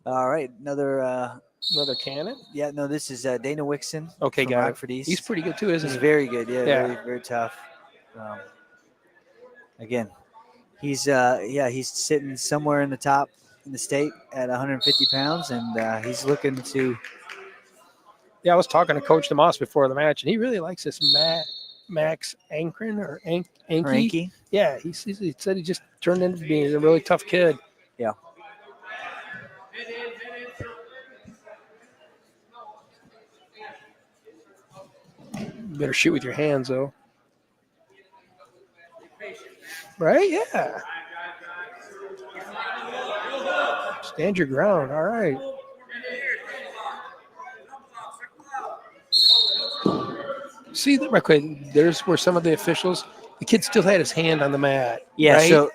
All right, another. Another Cannon. Yeah, no, this is Dana Wixon. Okay, from got it. Rockford East. He's pretty good too, isn't He's he? very good. Yeah, Yeah. very very tough. Again, he's he's sitting somewhere in the top in the state at 150 pounds, and he's looking to. Yeah, I was talking to Coach DeMoss before the match, and he really likes this Max Ankren or Anky. Frankie. Yeah, he said he just turned into being a really tough kid. Yeah. You better shoot with your hands, though. Right? Yeah. Stand your ground. All right. See, right quick, there's where some of the officials, the kid still had his hand on the mat. Yeah. Right? So,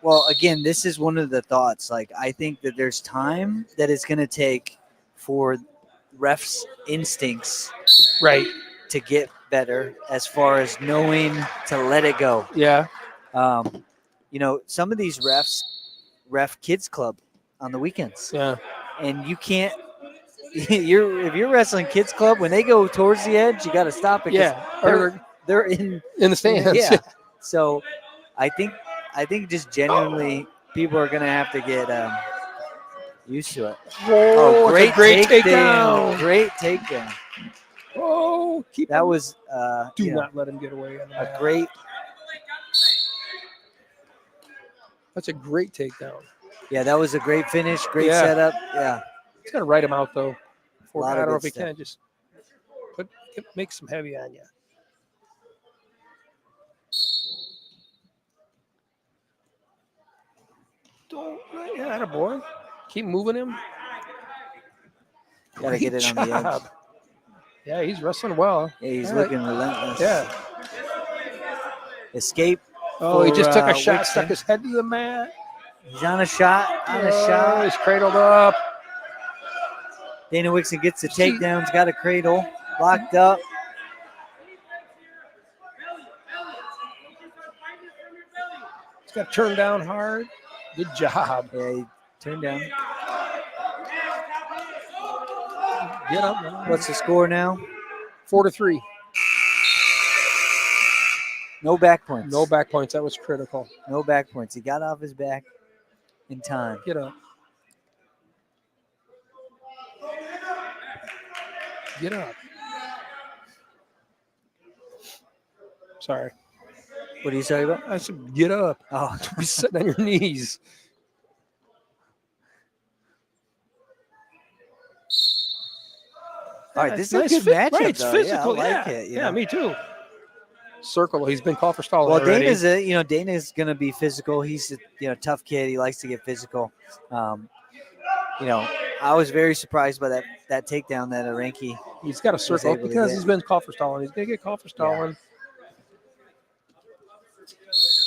well, again, this is one of the thoughts. Like, I think that there's time that it's going to take for refs' instincts, right, to get better as far as knowing to let it go. Yeah. Some of these refs ref kids club on the weekends. Yeah. And you can't. If you're wrestling kids club, when they go towards the edge, you got to stop it. Yeah. They're in the stands. Yeah. So I think just genuinely people are gonna have to get used to it. Whoa, great takedown. Great takedown. Oh, That was do not let him get away on that. great. That's a great takedown. Yeah, that was a great finish. Great Yeah. setup. Yeah. He's gonna write him out though. A lot I of don't know good if he stuff. can just make some heavy on you. Don't, yeah, boy. Keep moving him. Gotta get it on the edge. Yeah, he's wrestling well. Yeah, he's All right. looking relentless. Yeah. Escape. Oh, he just took a shot, Wixon. stuck his head to the mat. He's on a shot. He's cradled up. Dana Wixon gets the takedowns, got a cradle, locked up. He's got turned down hard. Good job. Yeah, he turned down. Get up, man. What's the score now? 4-3. No back points. No back points. That was critical. No back points. He got off his back in time. Get up. Get up. Sorry. What are you talking about? I said, get up. Oh, Don't be sitting on your knees. All right, this is nice a good fit. matchup, Right, it's though. physical. Yeah, I like it. You know? Me too. Circle. He's been called for stalling Well, already. Dana's going to be physical. He's a tough kid. He likes to get physical. I was very surprised by that takedown that Aranki. He's got a circle able to because get. he's been called for stalling. He's going to get called for stalling.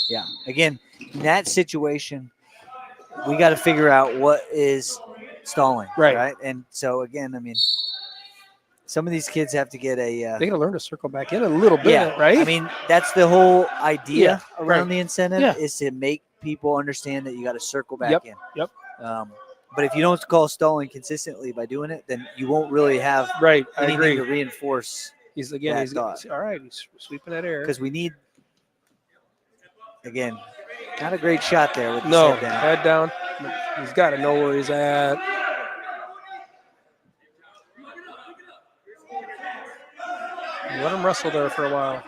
Yeah. Again, in that situation, we got to figure out what is stalling. Right. And so, again, I mean, some of these kids have to get a. They got to learn to circle back in a little bit, right? I mean, that's the whole idea around right. the incentive is to make people understand that you got to circle back in. Yep. But if you don't call stalling consistently by doing it, then you won't really have anything to reinforce. He's all right. He's sweeping that air because we need. Again, not a great shot there with the head down. He's got to know where he's at. Let him wrestle there for a while.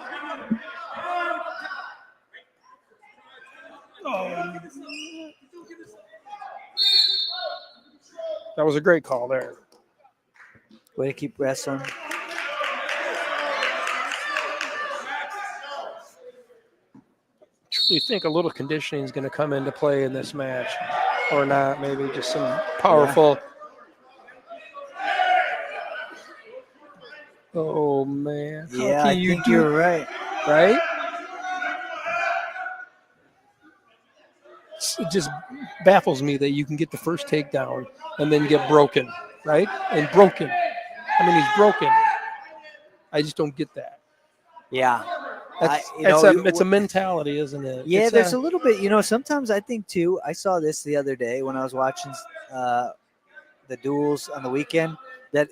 Oh. That was a great call there. Way to keep wrestling. You think a little conditioning is going to come into play in this match or not? Maybe just some powerful. Oh, man. Yeah, I think you're right. Right? It just baffles me that you can get the first takedown and then get broken, right? And broken. I mean, he's broken. I just don't get that. Yeah. It's a mentality, isn't it? Yeah, there's a little bit. Sometimes I think, too, I saw this the other day when I was watching the duels on the weekend, that,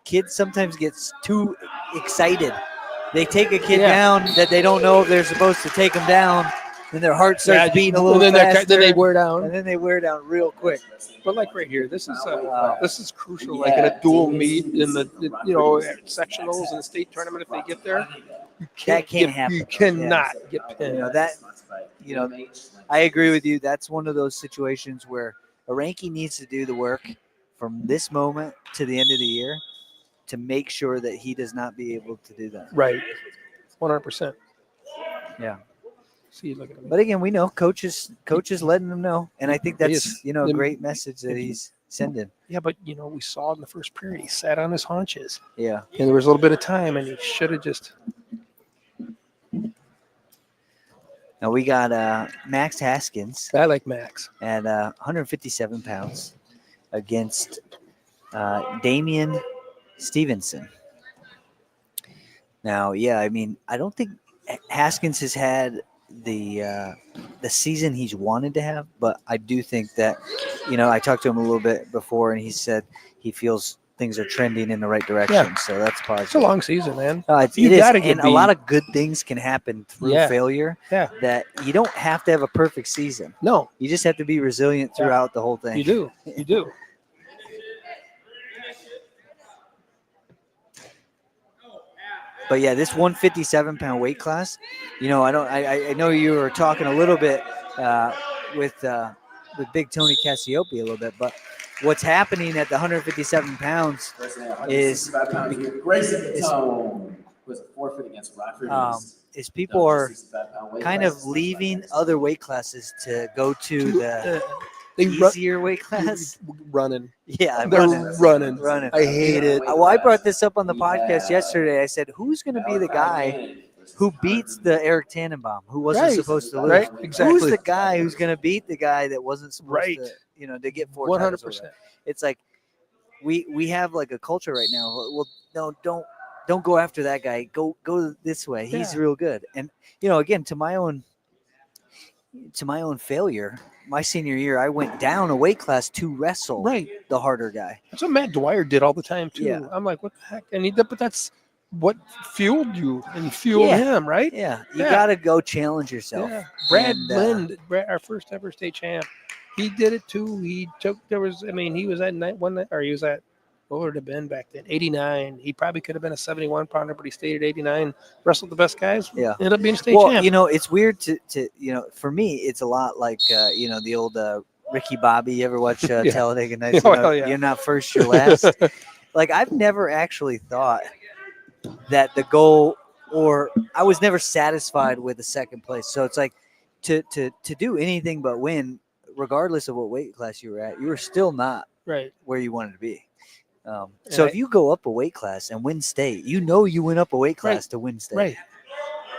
kids sometimes get too excited. They take a kid down that they don't know if they're supposed to take them down, and their heart starts beating a little faster. Then they wear down. And then they wear down real quick. But like right here, this is crucial. Like in a dual meet in the sectionals and the state tournament, if they get there, that can't happen. You cannot get pinned. I agree with you. That's one of those situations where Aranki needs to do the work from this moment to the end of the year to make sure that he does not be able to do that. Right. 100%. Yeah. See, look at him. But again, we know coaches letting them know, and I think that's a great message that he's sending. Yeah, but we saw in the first period he sat on his haunches. Yeah, and there was a little bit of time, and he should have just. Now we got Max Haskins. I like Max at 157 pounds against Damian Stevenson. Now, I mean, I don't think Haskins has had the season he's wanted to have, but I do think that I talked to him a little bit before, and he said he feels things are trending in the right direction. So that's positive. It's a long season, man. It is, and a lot of good things can happen through failure. Yeah, that you don't have to have a perfect season. No, you just have to be resilient throughout the whole thing. You do. But yeah, this 157-pound weight class, I know you were talking a little bit with Big Tony Cassiope a little bit, but what's happening at the 157 pounds is was a forfeit against Rockford East. Is people are kind of leaving other weight classes to go to the easier weight class. Running. Yeah, they're running. I hate it. Well, I brought this up on the podcast yesterday. I said, who's going to be the guy who beats the Eric Tannenbaum, who wasn't supposed to lose? Right, exactly. Who's the guy who's going to beat the guy that wasn't supposed to, to get 4 titles? 100%. It's like we have like a culture right now. Well, no, don't go after that guy. Go this way. He's real good. And again, to my own failure, my senior year, I went down a weight class to wrestle the harder guy. That's what Matt Dwyer did all the time too. Yeah. I'm like, what the heck? And but that's what fueled you and fueled him, right? Yeah, you got to go challenge yourself. Yeah. Brad Lind, our first ever state champ, he did it too. He was at, what would it have been back then? 89. He probably could have been a 71 pounder, but he stayed at 89, wrestled the best guys. Yeah. Ended up being state champ. It's weird to for me, it's a lot like, the old Ricky Bobby. You ever watch Talladega Nights? You're not first, you're last. like I've never actually thought that the goal, or I was never satisfied with the second place. So it's like to do anything but win, regardless of what weight class you were at, you were still not Right. where you wanted to be. And If you go up a weight class and win state, you know you went up a weight class Right. to win state. Right.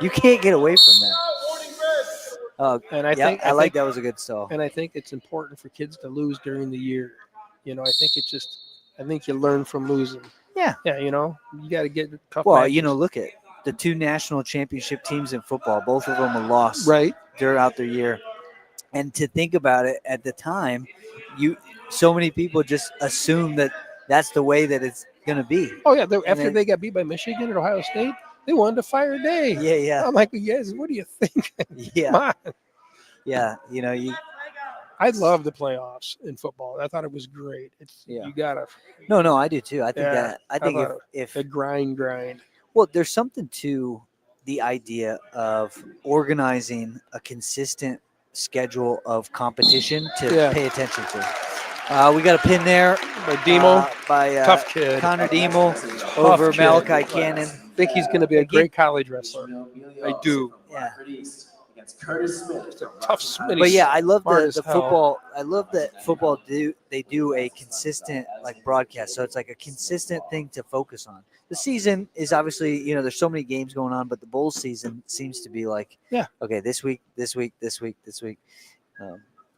You can't get away from that. And I Yeah, think I like that was a good stall. And I think it's important for kids to lose during the year. I think I think you learn from losing. Yeah. Yeah, you got to get tough Well, matches. look at the 2 national championship teams in football. Both of them were lost Right. throughout their year. And to think about it, at the time, so many people just assume that that's the way that it's going to be. Oh, yeah. After they got beat by Michigan at Ohio State, they wanted to fire Day. Yeah. I'm like, you guys, what do you think? Yeah. Come on. Yeah. I love the playoffs in football. I thought it was great. You got to. No, I do too. I think Yeah, I think how if the grind. well, there's something to the idea of organizing a consistent schedule of competition to pay attention to. We got a pin there By Demo. by Tough kid. Connor Demo over kid. Malachi Cannon. I think he's going to be a great college wrestler. I do. Yeah. Against Curtis Smith. It's a tough Smith. But yeah, I love smart the as hell. football. I love that football they do a consistent broadcast. So it's like a consistent thing to focus on. The season is obviously, there's so many games going on, but the bowl season seems to be like, okay, this week.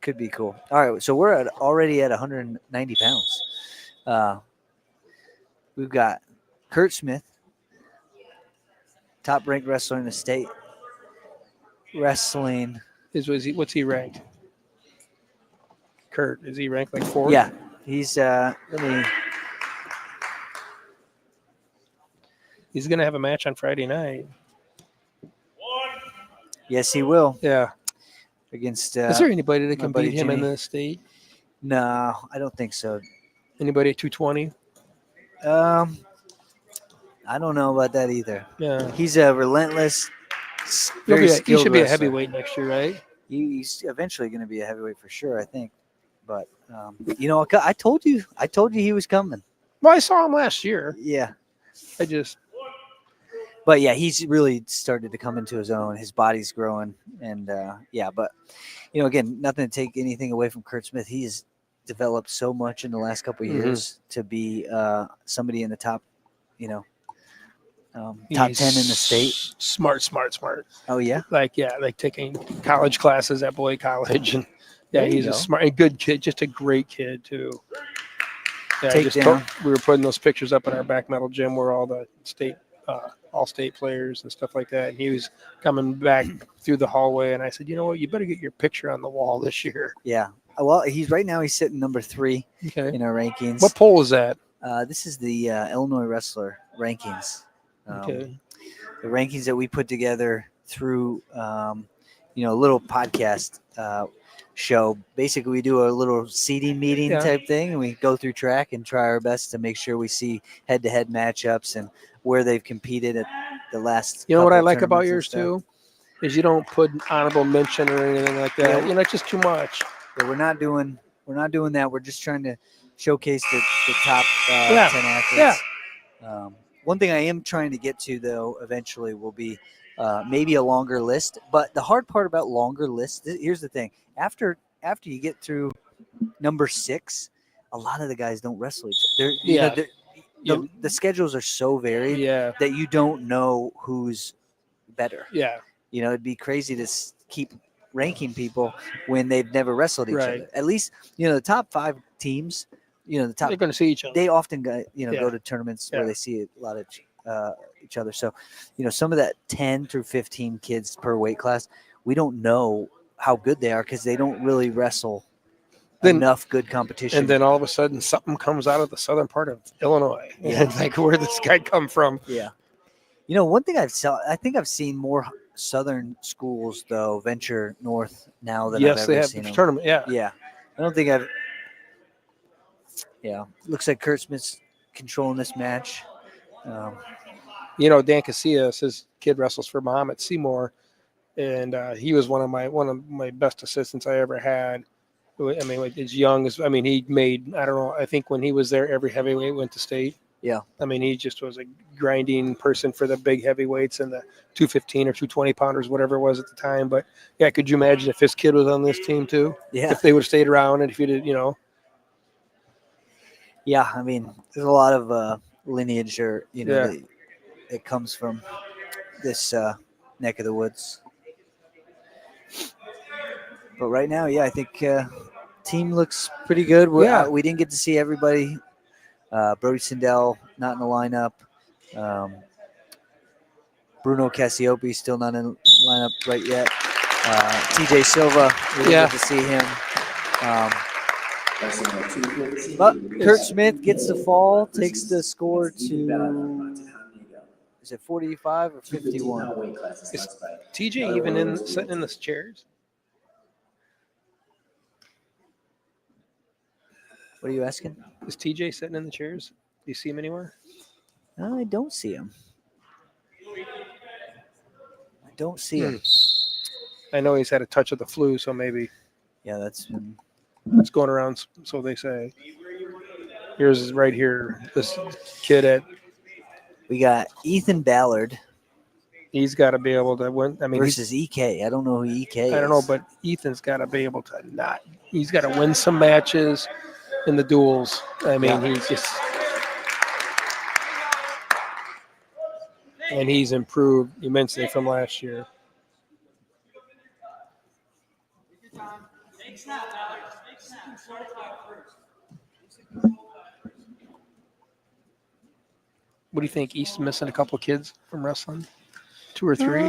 Could be cool. All right, so we're already at 190 pounds. We've got Kurt Smith, top-ranked wrestler in the state, wrestling. What's he ranked? Kurt, is he ranked like 4th? Yeah, he's He's going to have a match on Friday night. Yes, he will. Yeah. Against. Is there anybody that can beat him Jimmy in the state? No, I don't think so. Anybody at 220? I don't know about that either. Yeah. He's a relentless, He very should skilled be a wrestler. heavyweight next year, right? He's eventually going to be a heavyweight for sure, I think. But I told you he was coming. Well, I saw him last year. Yeah. But yeah, he's really started to come into his own. His body's growing, and but again, nothing to take anything away from Kurt Smith. He has developed so much in the last couple of years to be somebody in the top, top 10 in the state. Smart. Oh yeah, like taking college classes at Boyd College, and he's a smart and good kid, just a great kid too. Yeah, we were putting those pictures up in our back metal gym where all the state, all state players and stuff like that. And he was coming back through the hallway, and I said, you know what, you better get your picture on the wall this year. Yeah. Well, he's sitting number 3 in our rankings. What poll is that? This is the Illinois Wrestler rankings. Okay. The rankings that we put together through, a little podcast show. Basically, we do a little seating meeting type thing, and we go through track and try our best to make sure we see head-to-head matchups and where they've competed at the last. You know what I like about yours too, is you don't put an honorable mention or anything like that. It's just too much. Yeah, we're not doing that. We're just trying to showcase the top 10 athletes. Yeah. One thing I am trying to get to, though, eventually will be maybe a longer list. But the hard part about longer lists, here's the thing. After you get through number 6, a lot of the guys don't wrestle each other. The schedules are so varied that you don't know who's better. Yeah. It'd be crazy to keep ranking people when they've never wrestled each other. At least, the top 5 teams, they're going to see each other. They often go to tournaments where they see a lot of each other. So, some of that 10 through 15 kids per weight class, we don't know how good they are because they don't really wrestle enough good competition. And then all of a sudden something comes out of the southern part of Illinois. Yeah. And like, where did this guy come from? Yeah. One thing I think I've seen more southern schools, though, venture north now than I've ever seen them. Tournament. Yeah. Yeah. I don't think I've. Yeah. Looks like Kurt Smith's controlling this match. Dan Casillas, his kid wrestles for Muhammad Seymour, and he was one of my best assistants I ever had. I mean, as young as he made, I don't know, I think when he was there, every heavyweight went to state. Yeah. I mean, he just was a grinding person for the big heavyweights and the 215 or 220 pounders, whatever it was at the time. But yeah, could you imagine if his kid was on this team too? Yeah. If they would have stayed around and if you did, Yeah. I mean, there's a lot of lineage or, Yeah. that comes from this neck of the woods. But right now, yeah, I think team looks pretty good. Yeah. We didn't get to see everybody. Brody Sindel not in the lineup. Bruno Cassiope still not in the lineup right yet. TJ Silva, we didn't get to see him. But Kurt Smith gets the fall, takes the score to, is it 45 or 51? Is TJ even sitting in the chairs? What are you asking? Is TJ sitting in the chairs? Do you see him anywhere? I don't see him. I don't see him. I know he's had a touch of the flu, so maybe Yeah, that's been. it's going around, so they say. Here's right here, this kid We got Ethan Ballard he's got to be able to win. I mean, versus EK. I don't know who EK is. I don't know, but Ethan's got to be able to he's got to win some matches in the duels. I mean, he's just, and he's improved immensely from last year. What do you think? East missing a couple kids from wrestling? 2 or 3?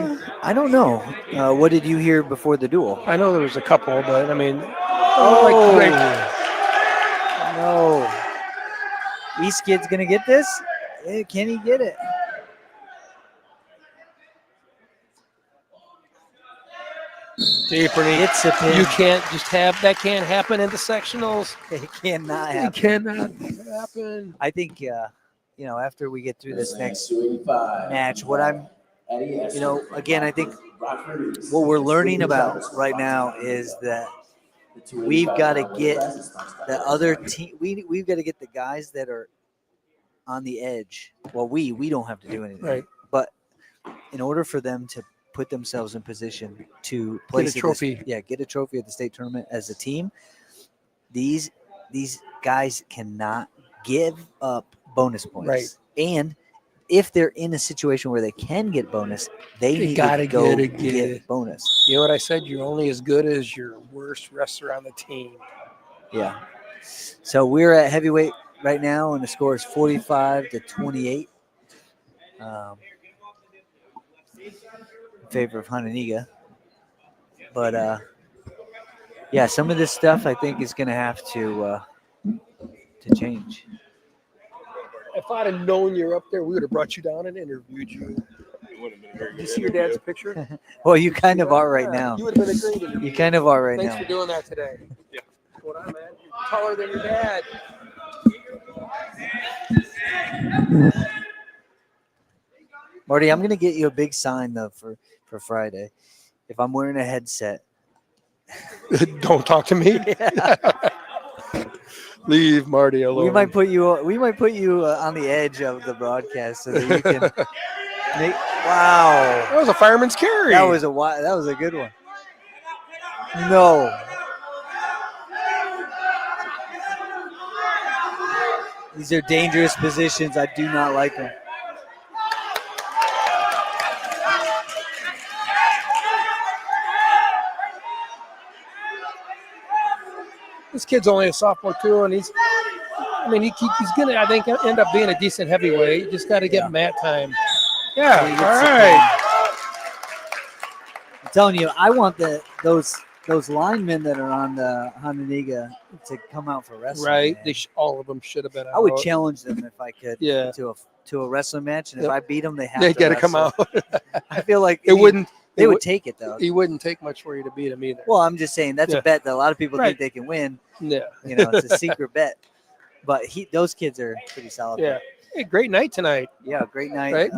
I don't know. What did you hear before the duel? I know there was a couple, but I mean, No. East kid's gonna get this? Can he get it? It's a pin. You can't just have that. Can't happen in the sectionals. It cannot happen. It cannot happen. I think after we get through this next match, what I'm again, I think what we're learning about right now is that we've got to get the other team. We've got to get the guys that are on the edge. Well, we don't have to do anything, Right. But in order for them to put themselves in position to place Get a trophy. get a trophy at the state tournament as a team, these guys cannot give up bonus points. Right. And if they're in a situation where they can get bonus, they need gotta to go get get bonus. You know what I said? You're only as good as your worst wrestler on the team. Yeah. So we're at heavyweight right now, and the score is 45-28. In favor of Hononegah. But yeah, some of this stuff I think is going to have to change. If I'd have known you're up there, we would have brought you down and interviewed you. Did you see your dad's picture? Well, you kind of are right now. You would have been a great interview. You kind of are right Thanks now. for doing that today. Yeah. What on, man? You're taller than your dad. Marty, I'm going to get you a big sign, though, for Friday. If I'm wearing a headset. Don't talk to me. Leave Marty alone. We might put you on the edge of the broadcast so that you can make. Wow, That was a fireman's carry. that was a good one. No, these are dangerous positions. I do not like them. This kid's only a sophomore too, and he's gonna, I think, end up being a decent heavyweight. You just got to get mat time. Yeah, He gets all some right. I'm telling you, I want those linemen that are on the Hononegah to come out for wrestling. Right, man. all of them should have been out. I would challenge them if I could. Yeah. To a wrestling match, and if Yep. I beat them, they have They to got to come wrestle. out. I feel like It wouldn't. They would take it though. He wouldn't take much for you to beat him either. Well, I'm just saying that's Yeah. a bet that a lot of people Right. think they can win. Yeah. It's a secret bet. But those kids are pretty solid. Yeah. Hey, great night tonight. Yeah, great night. Right?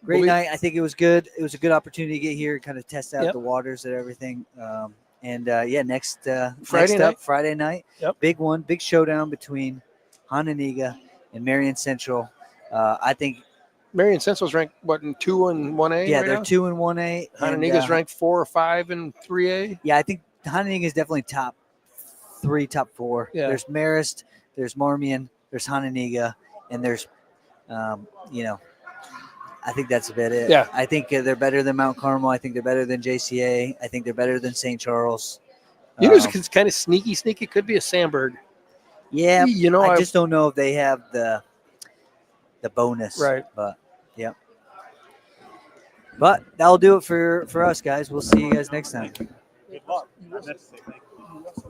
Great We- night. I think it was good. It was a good opportunity to get here and kind of test out Yep. the waters and everything. Next Friday up, night. Friday night. Yep. Big one, big showdown between Hononegah and Marion Central. I think Marion Central's ranked what in 2 and 1A. yeah, right they're now? 2 and 1A. Hononegah's ranked 4 or 5 and 3A. Yeah, I think Hononegah is definitely top 3, top 4. Yeah. There's Marist, there's Marmion, there's Hononegah, and there's, I think that's about it. Yeah. I think they're better than Mount Carmel. I think they're better than JCA. I think they're better than St. Charles. It's kind of sneaky. It could be a Sandburg. Yeah, I I just don't know if they have the bonus. Right. But yeah. But that'll do it for us, guys. We'll see you guys next time. Good luck. I meant to say thank you.